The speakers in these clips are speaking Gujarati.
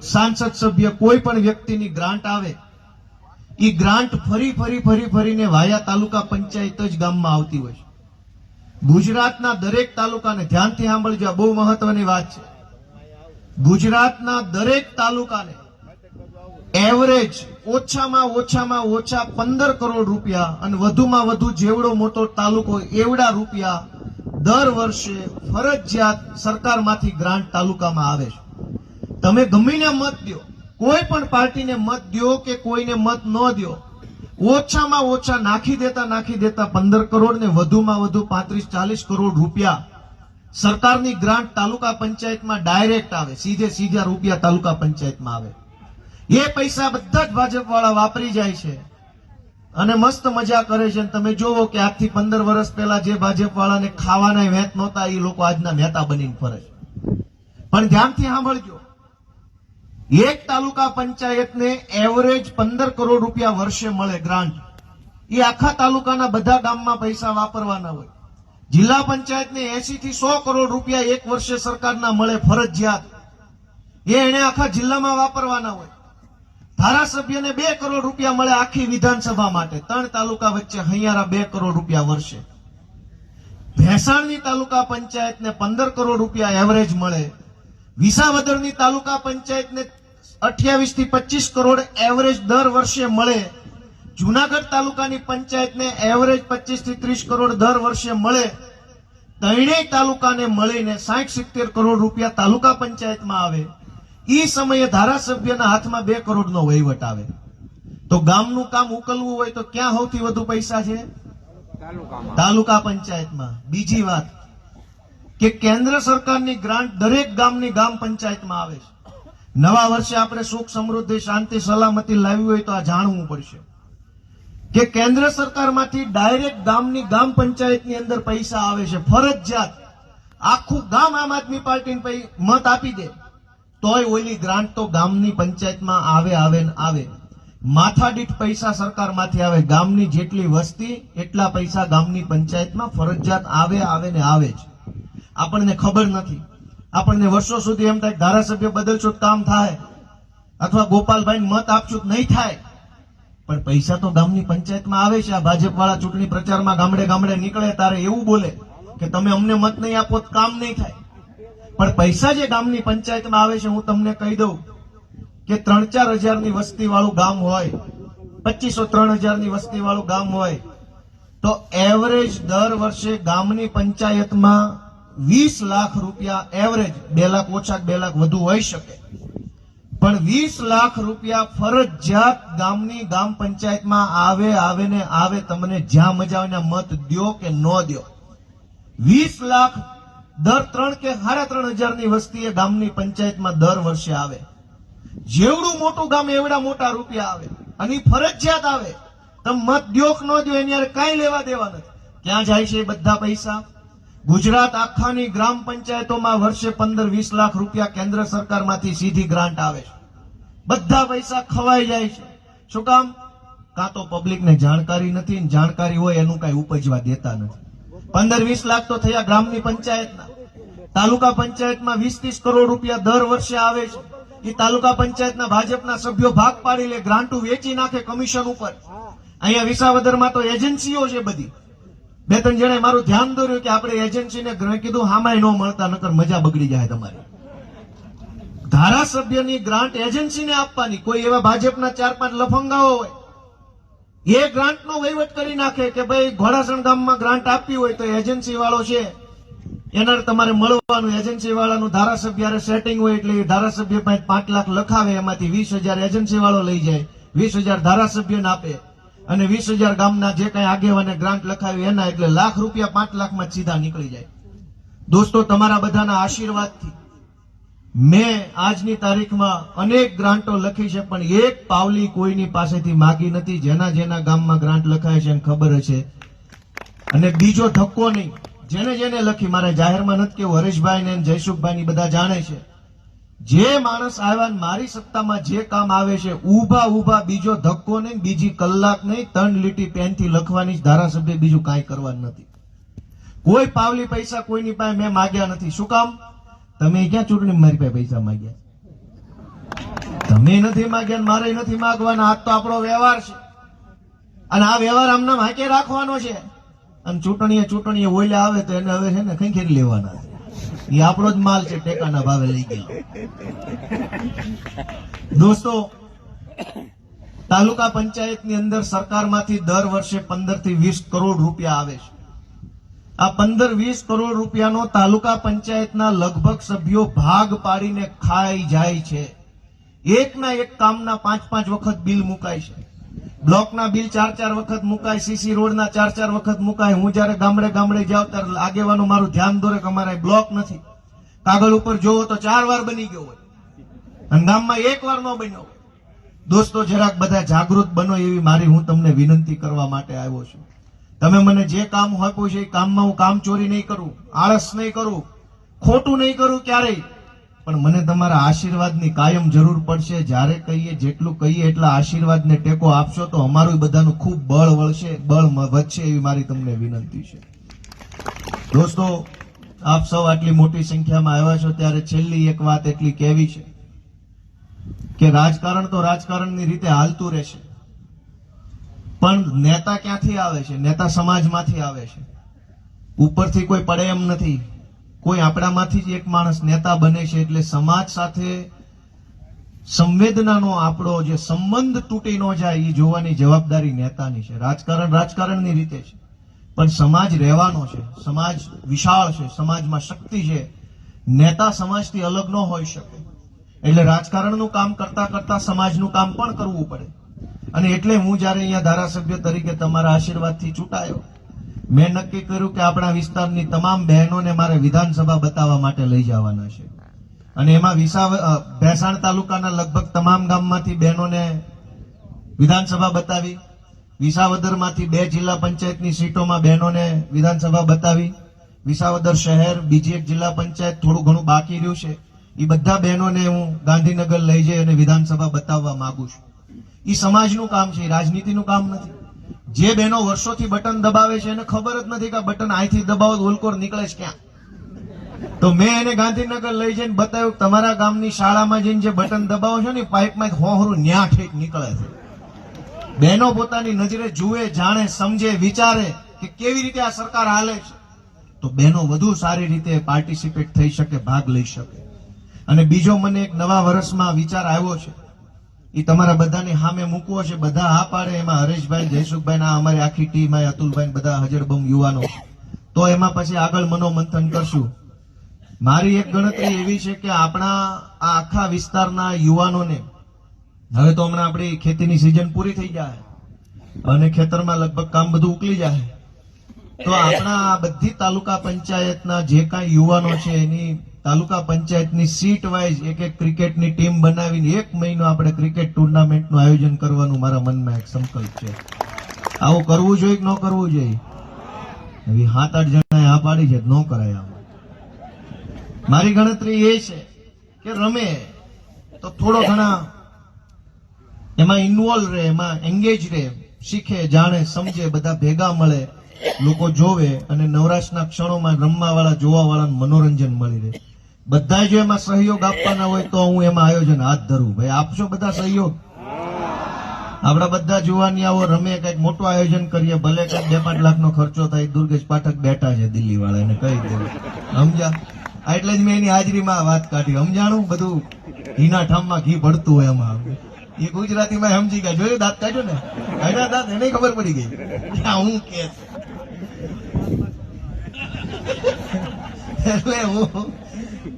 सांसद सभ्य कोई पण व्यक्तिनी ग्रांट आवे ई ग्रांट फरीने वाया तालुका पंचायत ज गाममां आवती होय छे। गुजरातना दरेक तालुकाने ध्यानथी सांभळજો, बहु महत्वनी वात छे। गुजरातना दरेक तालुकाने एवरेज ओछामां ओछा 15 करोड़ रूपिया अने वधुमां वधु जेवडो मोटो तालुको एवडा रूपिया दर वर्षे फरजियात सरकारमांथी ग्रांट तालुकामां आवे छे। तमे गमीने मत द्यो, कोई पण पार्टीने मत द्यो के कोईने मत न द्यो, ओछामां ओछा नाखी देता 15 करोड़ ने वधुमां वधु 35-40 करोड़ रूपिया सरकारनी ग्रांट तालुका पंचायत में डायरेक्ट आवे, सीधा रूपिया तालुका पंचायत में आवे। ये पैसा बधा ज भाजप वाळा वापरी जाय छे अने मस्त मजा करे छे। तमे जोवो के आजथी 15 वर्ष पहेला जे भाजप वाळाने खावाना वेत नहोता ए लोको आजना नेता बनीने फरे छे। पण ध्यानथी सांभळજો, एक तालुका पंचायत ने एवरेज 15 करोड़ रूपिया वर्षे मळे ग्रांट। ए आखा तालुकाना बधा गाममां पैसा वापरवाना होय। जिला पंचायत ने 80 થી 100 करोड़ रूपिया एक वर्षे सरकारना मळे फरजियात, ए एणे आखा जिल्लामां वापरवाना होय। धारासभ्यने 2 करोड़ रूपिया मळे आखी विधानसभा माटे, 3 तालुका वच्चे हैयारा 2 करोड़ रूपिया वर्षे। भેસાણની तालुका पंचायत ने 15 करोड़ रूपिया एवरेज मळे। विसावदરની तालुका पंचायत ने 28 થી 25 करोड़ एवरेज दर वर्षे मळे। जूनागढ़ तालुकानी पंचायत ने एवरेज 25 થી 30 करोड़ दर वर्षे मळे। ત્રણેય તાલુકાને મળીને 60-70 करोड़ रूपिया तालुका पंचायत में आवे। ई समये धारासभ्यना हाथमां 2 करोड़नो वहीवट आवे। तो गामनुं काम उकलवुं होय तो क्यां सौथी वधु पैसा छे? तालुका पंचायत में। बीजी वात के केंद्र सरकारनी ग्रांट दरेक गामनी गाम पंचायत में आवे छे। नवा वर्षे आपणे सुख समृद्धि शांति सलामती लावी होय तो आ जाणवुं पड़शे के केंद्र सरकार मांथी डायरेक्ट गामनी गाम पंचायतनी अंदर पैसा आवे छे फरजियात। आखुं गाम आम आदमी पार्टीने मत आपी दे तोय ओली ग्रांट तो गामनी पंचायतमां आवे ने आवे। माथादीठ पैसा सरकार मांथी आवे। गामनी जेटली वस्ती एटला पैसा गामनी पंचायतमां फरजियात आवे ने आवे ज। आपणने खबर नथी। आपणने वर्षो सुधी एम थाय धारासभ्य बदलशो काम थाय अथवा गोपालभाई मत आपशो नहीं थाय, पण पैसा तो गामनी पंचायतमां आवे छे। आ भाजपवाळा चूंटणी प्रचारमां गामडे गामडे निकळे तारे एवुं बोले के तमे अमने मत नहीं आपो तो काम नहीं थाय, पण पैसा जे गामनी पंचायतमां आवे छे हुं तमने कही दઉં के 3-4 हजारनी वस्ती वाळुं गाम होय, 2500-3 हजारनी वस्ती वाळुं गाम होय तो एवरेज दर वर्षे गामनी पंचायतमां 20 लाख रूपिया एवरेज, 2 लाख ओछा 2 लाख वधु होई शके, पण 20 लाख रूपिया फरजियात गामनी गाम पंचायतमां आवे ने आवे। तमने ज्यां मजा आवे त्यां मत द्यो के न द्यो। 20 लाख दर 3 के 3.5 हजारनी वस्ती ए गामनी पंचायतमां दर वर्षे आवे। जेवडું મોટું ગામ એવડા મોટા રૂપિયા આવે અને ફરજિયાત આવે। તમે મત દ્યો કે ન દ્યો એની હારે કાંઈ લેવા દેવા નથી। ક્યાં જાય છે બધા પૈસા? गुजरात आखानी ग्राम पंचायतों में वर्षे 15-20 लाख रूपिया केंद्र सरकार मांथी सीधी ग्रांट आवे छे। बधा पैसा खवाई जाय छे। शुं काम? कां तो पब्लिक ने जाणकारी नथी, जाणकारी होय एनुं कांई उपजवा देता नथी। 15-20 लाख तो थया ग्रामनी पंचायतना। तालुका पंचायत में 20-30 करोड़ रूपिया दर वर्षे आवे छे। ए तालुका पंचायतना भाजपना सभ्यो भाग पाड़ी ले, ग्रांटू वेची नाखे कमिशन उपर। अहींया विसावदरमां तो एजन्सीओ छे बधी। 2-3 जणे मारू ध्यान दોર્યું કે આપણે એજન્સીને કીધું હામાય નો મળતા નકર મજા બગડી જાય તમારી। ધારાસભ્યની ગ્રાન્ટ એજન્સીને આપવાની। કોઈ એવા ભાજપના 4-5 લફંગાઓ હોય એ ગ્રાન્ટનો વહીવટ કરી નાખે કે ભાઈ ઘોડાસણ ગામમાં ગ્રાન્ટ આપવી હોય તો એજન્સી વાળો છે એના તમારે મળવાનું। એજન્સી વાળાનું ધારાસભ્ય હારે સેટિંગ હોય એટલે ધારાસભ્ય પાસે 5 લાખ લખાવે, એમાંથી 20,000 એજન્સી વાળો લઈ જાય, 20,000 ધારાસભ્યને આપે અને 20,000 ગામના જે કઈ આગેવાને ગ્રાન્ટ લખાવી એના, એટલે લાખ રૂપિયા 5 લાખમાં સીધા નીકળી જાય। દોસ્તો તમારા બધાના આશીર્વાદથી મેં આજની તારીખમાં અનેક ગ્રાન્ટો લખી છે, પણ એક પાવલી કોઈની પાસેથી માગી નથી। જેના જેના ગામમાં ગ્રાન્ટ લખાય છે એને ખબર છે। અને બીજો ધક્કો નહીં, જેને જેને લખી, મારે જાહેરમાં નથી કેવું, હરેશભાઈ ને જયસુખભાઈ બધા જાણે છે। જે માણસ આવ્યા મારી સત્તામાં જે કામ આવે છે ઊભા બીજો ધક્કો નહીં, બીજી કલાક નહીં, 3 લીટી પેનથી લખવાની જ ધારાસભ્ય, બીજું કાંઈ કરવાનું નથી। કોઈ પાવલી પૈસા કોઈની પાસે મેં માગ્યા નથી। શું કામ? તમે ક્યાં ચૂંટણી મારી પાસે પૈસા માગ્યા? તમે નથી માગ્યા, મારે નથી માગવાના. આ તો આપણો વ્યવહાર છે, અને આ વ્યવહાર આમના હાકે રાખવાનો છે. અને ચૂંટણીએ ઓઈલા આવે તો એને હવે છે ને ખંખેરી લેવાના છે. એ આપણો જ માલ છે, ટેકાના ભાવે લઈ ગયેલો. દોસ્તો, તાલુકા પંચાયતની અંદર સરકારમાંથી દર વર્ષે 15 થી 20 કરોડ રૂપિયા આવે છે. આ 15-20 કરોડ રૂપિયાનો તાલુકા પંચાયતના લગભગ સભ્યો ભાગ પાડીને ખાઈ જાય છે. એકના એક કામના 5-5 વખત બિલ મુકાય છે. બ્લોકના બિલ 4-4 વખત મુકાય, સીસી રોડના 4-4 વખત મુકાય. હું જયારે ગામડે જાઉં ત્યારે આગેવાનો મારું ધ્યાન દોરે કે અમારા બ્લોક નથી. કાગળ ઉપર જોવો તો 4 વાર બની ગયો હોય અને ગામમાં 1 વાર ન બન્યો. દોસ્તો, જરાક બધા જાગૃત બનો એવી મારી હું તમને વિનંતી કરવા માટે આવ્યો છું. તમે મને જે કામ આપ્યું છે એ કામમાં હું કામ ચોરી નહીં કરું, આળસ નહીં કરું, ખોટું નહીં કરું ક્યારેય. પણ મને તમારા આશીર્વાદની કાયમ જરૂર પડશે. જ્યારે કહીએ જેટલું કહીએ એટલા આશીર્વાદને ટેકો આપશો તો અમારું બધાનું ખૂબ બળ વધશે એવી મારી તમને વિનંતી છે. દોસ્તો, આપ સૌ આટલી મોટી સંખ્યામાં આવ્યા છો ત્યારે છેલ્લી એક વાત એટલી કહેવી છે કે રાજકારણ તો રાજકારણની રીતે હાલતું રહેશે, પણ નેતા ક્યાંથી આવે છે? નેતા સમાજમાંથી આવે છે. ઉપરથી કોઈ પડે એમ નથી. કોઈ આપણામાંથી જ એક માણસ નેતા બને છે. એટલે સમાજ સાથે સંવેદનાનો આપણો જે સંબંધ તૂટી ન જાય એ જોવાની જવાબદારી નેતાની છે. રાજકારણ રાજકારણની રીતે છે, પણ સમાજ રહેવાનો છે. સમાજ વિશાળ છે, સમાજમાં શક્તિ છે. નેતા સમાજથી અલગ ન હોઈ શકે. એટલે રાજકારણનું કામ કરતા કરતા સમાજનું કામ પણ કરવું પડે. અને એટલે હું જયારે અહીંયા ધારાસભ્ય તરીકે તમારા આશીર્વાદથી ચૂંટાયો, મેં નક્કી કર્યું કે આપણા વિસ્તારની તમામ બહેનોને મારે વિધાનસભા બતાવવા માટે લઈ જવાના છે. અને એમાં ભેસાણ તાલુકાના લગભગ તમામ ગામમાંથી બહેનોને વિધાનસભા બતાવી. વિસાવદરમાંથી 2 જિલ્લા પંચાયતની સીટોમાં બહેનોને વિધાનસભા બતાવી. વિસાવદર શહેર, બીજી એક જિલ્લા પંચાયત થોડું ઘણું બાકી રહ્યું છે. એ બધા બહેનોને હું ગાંધીનગર લઈ જઈ અને વિધાનસભા બતાવવા માંગુ છું. એ સમાજનું કામ છે, રાજનીતિનું કામ નથી. જે બહેનો વર્ષોથી બટન દબાવે છે એને ખબર જ નથી કે બટન અહીંથી દબાવો તો ઓલકોર નીકળે છે ક્યાં. તો મેં એને ગાંધીનગર લઈ જઈને બતાવ્યું તમારા ગામની શાળામાં જઈને જે બટન દબાવો છો ને પાઇપમાં હોહરું ન્યા ઠેક નીકળે છે. બહેનો પોતાની નજરે જુએ, જાણે, સમજે, વિચારે કે કેવી રીતે આ સરકાર હાલે છે, તો બહેનો વધુ સારી રીતે પાર્ટિસિપેટ થઈ શકે, ભાગ લઈ શકે. અને બીજો મને એક નવા વર્ષમાં વિચાર આવ્યો છે, એ તમારા બધાની સામે મૂકવો છે. બધા હા પાડે એમાં હરેશભાઈ, જયસુખભાઈ, અમારી આખી ટીમ, અતુલભાઈ, બધા હજરબમ યુવાનો, તો એમાં પછી આગળ મનોમંથન કરશું. મારી એક ગણતરી એવી છે કે આપણા આ આખા વિસ્તારના યુવાનોને હવે તો હમણાં આપણી ખેતીની સિઝન પૂરી થઈ જાય અને ખેતરમાં લગભગ કામ બધું ઉકલી જાય, તો આપણા આ બધી તાલુકા પંચાયતના જે કાંઈ યુવાનો છે એની તાલુકા પંચાયતની સીટ વાઇઝ એક ક્રિકેટની ટીમ બનાવીને 1 મહિનો આપણે ક્રિકેટ ટુર્નામેન્ટનું આયોજન કરવાનું મારા મનમાં એક સંકલ્પ છે. આવું કરવું જોઈએ કે ન કરવું જોઈએ? હવે 7-8 જણાએ આ પાડી છે, ન કરાય. આવું મારી ગણતરી એ છે કે રમે તો થોડો ઘણા એમાં ઇન્વોલ્વ રહે, એમાં એંગેજ રહે, શીખે, જાણે, સમજે, બધા ભેગા મળે, લોકો જોવે અને નવરાશના ક્ષણોમાં રમવા વાળા, જોવા વાળાને મનોરંજન મળી રહે. બધા જો એમાં સહયોગ આપવાના હોય તો હું એમાં આયોજન હાથ ધરું. ભાઈ આપશો બધા સહયોગ? આપડા બધા જુવાની આવો રમે, કઈક મોટું આયોજન કરીએ, ભલે કઈક 2-5 લાખનો ખર્ચો થાય. દુર્ગેશ પાઠક બેઠા છે દિલ્હી વાળા, એને કહી દેવું, સમજ્યા? એટલે જ મેં એની હાજરીમાં વાત કાઢી. સમજાણું? બધું ઘીના ઠામમાં ઘી ભળતું હોય એમાં. એ ગુજરાતીમાં સમજી ગયા. જોયું દાંત કાઢ્યો ને, કાઢ્યા દાંત, એને ખબર પડી ગઈ હું કે. એટલે હું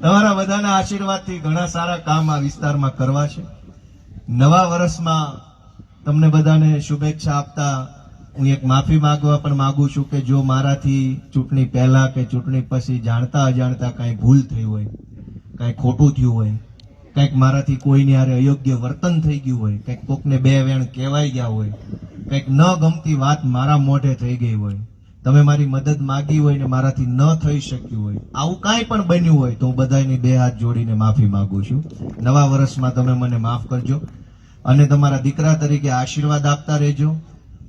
તમારા બધાના આશીર્વાદથી ઘણા સારા કામ આ વિસ્તારમાં કરવા છે. નવા વર્ષમાં તમને બધાને શુભેચ્છા આપતા હું એક માફી માંગવા પણ માંગુ છું કે જો મારાથી ચૂંટણી પહેલા કે ચૂંટણી પછી જાણતા અજાણતા કાંઈ ભૂલ થઈ હોય, કાંઈ ખોટું થયું હોય, કંઈક મારાથી કોઈની હારે અયોગ્ય વર્તન થઈ ગયું હોય, કંઈક કોકને 2 વેણ કહેવાઈ ગયા હોય, કંઈક ન ગમતી વાત મારા મોઢે થઈ ગઈ હોય, તમે મારી મદદ માંગી હોય ને મારાથી ન થઈ શક્યું હોય, આવું કાંઈ પણ બન્યું હોય તો હું બધાની 2 હાથ જોડીને માફી માંગુ છું. નવા વર્ષમાં તમે મને માફ કરજો અને તમારા દીકરા તરીકે આશીર્વાદ આપતા રહેજો.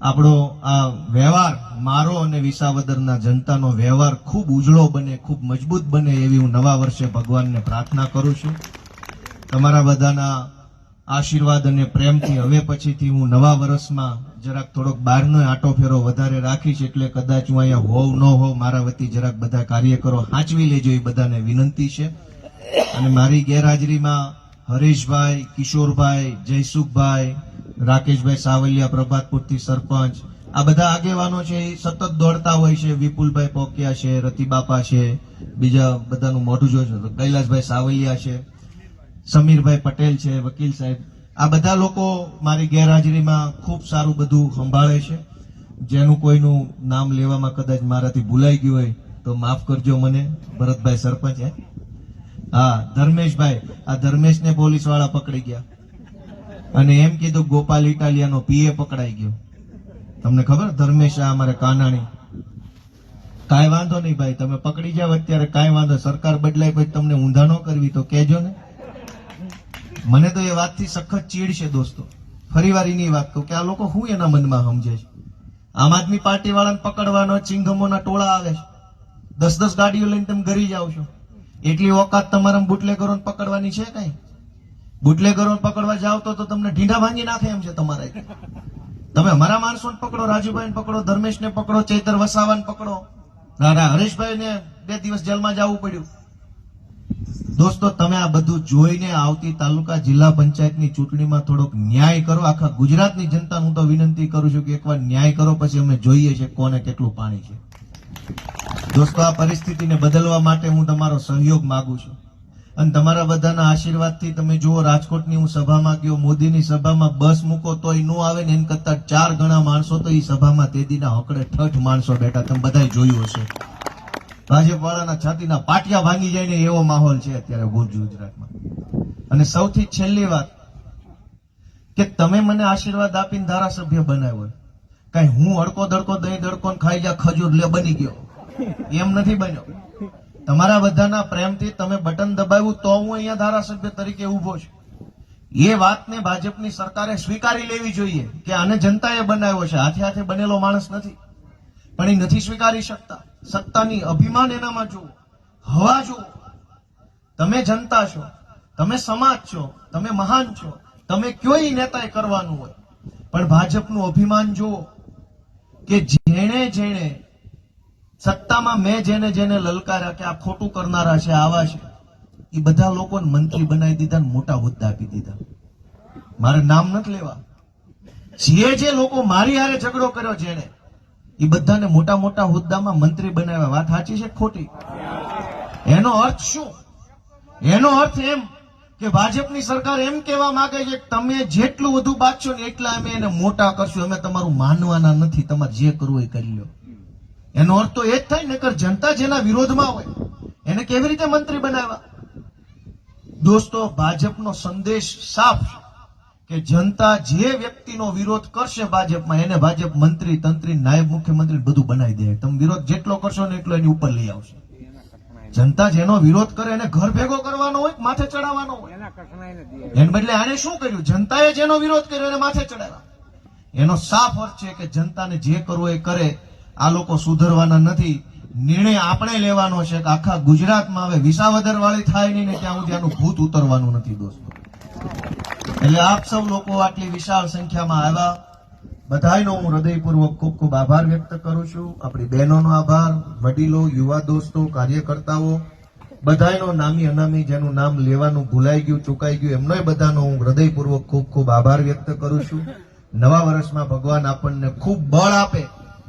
આપણો આ વ્યવહાર, મારો અને વિસાવદરના જનતાનો વ્યવહાર ખૂબ ઉજળો બને, ખૂબ મજબૂત બને એવી હું નવા વર્ષે ભગવાનને પ્રાર્થના કરું છું. તમારા બધાના આશીર્વાદ અને પ્રેમથી હવે પછીથી હું નવા વર્ષમાં જરાક થોડોક બહારનો આંટો ફેરો વધારે રાખીશ, એટલે કદાચ હું અહીંયા હોવ ન હોવ, મારા વતી જરાક બધા કાર્યકરો સાચવી લેજો, એ બધાને વિનંતી છે. અને મારી ગેરહાજરીમાં હરેશભાઈ, કિશોરભાઈ, જયસુખભાઈ, રાકેશભાઈ સાવલિયા પ્રભાતપુરથી સરપંચ, આ બધા આગેવાનો છે એ સતત દોડતા હોય છે. વિપુલભાઈ પોકિયા છે, રતિબાપા છે, બીજા બધાનું મોઢું જોયું છે, કૈલાસભાઈ સાવલિયા છે, સમીરભાઈ પટેલ છે, વકીલ સાહેબ, આ બધા લોકો મારી ગેરહાજરીમાં ખૂબ સારું બધું સંભાળે છે. જેનું કોઈનું નામ લેવામાં કદાચ મારાથી ભૂલાઈ ગયું હોય તો માફ કરજો મને. ભરતભાઈ સરપંચ, હા ધર્મેશભાઈ, આ ધર્મેશને પોલીસ વાળા પકડી ગયા અને એમ કીધું ગોપાલ ઇટાલિયાનો પીએ પકડાઈ ગયો. તમને ખબર ધર્મેશ આ અમારે કાનાણી? કાંઈ વાંધો નહીં ભાઈ, તમે પકડી જાવ અત્યારે, કાંઈ વાંધો, સરકાર બદલાય પછી તમને ઊંધા ન કરવી તો કહેજો ને. મને તો એ વાતથી સખત ચીડ છે દોસ્તો. ફરીવાર એની વાત કહું કે આ લોકો શું એના મનમાં સમજે છે? આમ આદમી પાર્ટી વાળાને પકડવાનો ચિંગમોના ટોળા આવે છે, 10-10 ગાડીઓ લઈને તમે ઘરી જાવ છો. એટલી ઓકાત તમારા બુટલેગરોને પકડવાની છે કઈ? બુટલેગરોને પકડવા જાવ તો તમને ઢીંઢા ભાંગી નાખે એમ છે તમારે. તમે અમારા માણસોને પકડો, રાજુભાઈને પકડો, ધર્મેશને પકડો, ચૈતર વસાવાને પકડો, હરેશભાઈને 2 દિવસ જેલમાં જવું પડ્યું. દોસ્તો તમે આ બધું જોઈને આવતી તાલુકા જિલ્લા પંચાયતની ચૂંટણીમાં થોડોક ન્યાય કરો. આખા ગુજરાતની જનતાને હું તો વિનંતી કરું છું કે એકવાર ન્યાય કરો, પછી અમે જોઈએ છે કોને કેટલું પાણી છે. દોસ્તો આ પરિસ્થિતિને બદલવા માટે હું તમારો સહયોગ માંગુ છું અને તમારા બધાના આશીર્વાદથી તમે જુઓ, રાજકોટની હું સભામાં ગયો, મોદીની સભામાં બસ મૂકો તોય નો આવે ને, એન કરતા 4 ગણા માણસો તો એ સભામાં તેદીના હકડે ઠઠ માણસો બેઠા, તમે બધાએ જોયું હશે. ભાજપ વાળાના છાતીના પાટિયા ભાંગી જાય ને એવો માહોલ છે અત્યારે ગુજરાતમાં. અને સૌથી છેલ્લી વાત કે તમે મને આશીર્વાદ આપીને ધારાસભ્ય બનાવ્યો, કઈ હું અડકો દડકો દહીં દડકો ખાઈ જા ખજૂર લે બની ગયો, એમ નથી બન્યો. તમારા બધાના પ્રેમથી તમે બટન દબાવ્યું તો હું અહીંયા ધારાસભ્ય તરીકે ઉભો છું. એ વાતને ભાજપની સરકારે સ્વીકારી લેવી જોઈએ કે આને જનતાએ બનાવ્યો છે, હાથે હાથે બનેલો માણસ નથી. પણ એ નથી સ્વીકારી શકતા. સત્તાની અભિમાન એનામાં જુઓ, હવા જુઓ. તમે જનતા છો, તમે સમાજ છો, તમે મહાન છો, તમે કયોય નેતાએ કરવાનું હોય, પણ ભાજપનું અભિમાન જુઓ કે જેણે સત્તામાં મેં જેને લલકાર્યા કે આ ખોટું કરનારા છે, આવા છે, એ બધા લોકોને મંત્રી બનાવી દીધા, મોટા હોદ્દા આપી દીધા. મારે નામ નથી લેવા. જે લોકો મારી હારે ઝઘડો કર્યો જેને, એ બધાને મોટા મોટા હોદ્દામાં મંત્રી બનાવ્યા. વાત સાચી છે ખોટી? એનો અર્થ શું? એનો અર્થ એમ કે ભાજપની સરકાર એમ કહેવા માંગે છે કે તમે જેટલું વધુ બાંધશો ને એટલા અમે એને મોટા કરશું, અમે તમારું માનવાના નથી, તમારે જે કરવું એ કરી લો. એનો અર્થ તો એ જ થાય ને, નકર જનતા જેના વિરોધમાં હોય એને કેવી રીતે મંત્રી બનાવ્યા? દોસ્તો ભાજપનો સંદેશ સાફ છે કે જનતા જે વ્યક્તિનો વિરોધ કરશે ભાજપમાં, એને ભાજપ મંત્રી, તંત્રી, નાયબ મુખ્યમંત્રી બધું બનાવી દે. તમે વિરોધ જેટલો કરશો ને એટલો એની ઉપર લઈ આવશે. જનતા જેનો વિરોધ કરે એને ઘર ભેગો કરવાનો હોય, માથે ચડાવવાનો હોય. એને બદલે આને શું કર્યું? જનતાએ જેનો વિરોધ કર્યો એને માથે ચડાવ્યા. એનો સાફ અર્થ છે કે જનતાને જે કરવું એ કરે. આ લોકો સુધરવાના નથી. નિર્ણય આપણે લેવાનો છે કે આખા ગુજરાતમાં હવે વિસાવદર વાળી થાય નહીં ને ત્યાં સુધી આનું ભૂત ઉતરવાનું નથી દોસ્તો. એટલે આપ સૌ લોકો આટલી વિશાળ સંખ્યામાં આવ્યા, બધાનો હું હૃદયપૂર્વક ખૂબ ખૂબ આભાર વ્યક્ત કરું છું. આપણી બહેનોનો આભાર, વડીલો, યુવા દોસ્તો, કાર્યકર્તાઓ, બધાનો નામી અનામી જેનું નામ લેવાનું ભૂલાઈ ગયું, ચૂકાઈ ગયું, એમનોય બધાનો હું હૃદયપૂર્વક ખૂબ ખૂબ આભાર વ્યક્ત કરું છું. નવા વર્ષમાં ભગવાન આપણને ખૂબ બળ આપે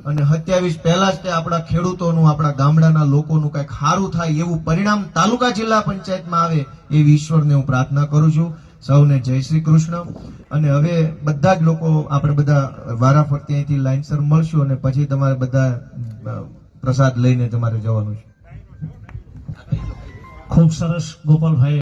અને 27 પહેલા જ તે આપણા ખેડૂતોનું, આપણા ગામડાના લોકોનું કંઈક સારું થાય એવું પરિણામ તાલુકા જિલ્લા પંચાયતમાં આવે એવી ઈશ્વરને હું પ્રાર્થના કરું છું. સૌને જય શ્રી કૃષ્ણ. અને હવે બધા જ લોકો આપણે બધા વારાફરતી અહીંથી લાઈનસર મળશું અને પછી તમારે બધા પ્રસાદ લઈને તમારે જવાનું છે. ખૂબ સરસ ગોપાલભાઈ.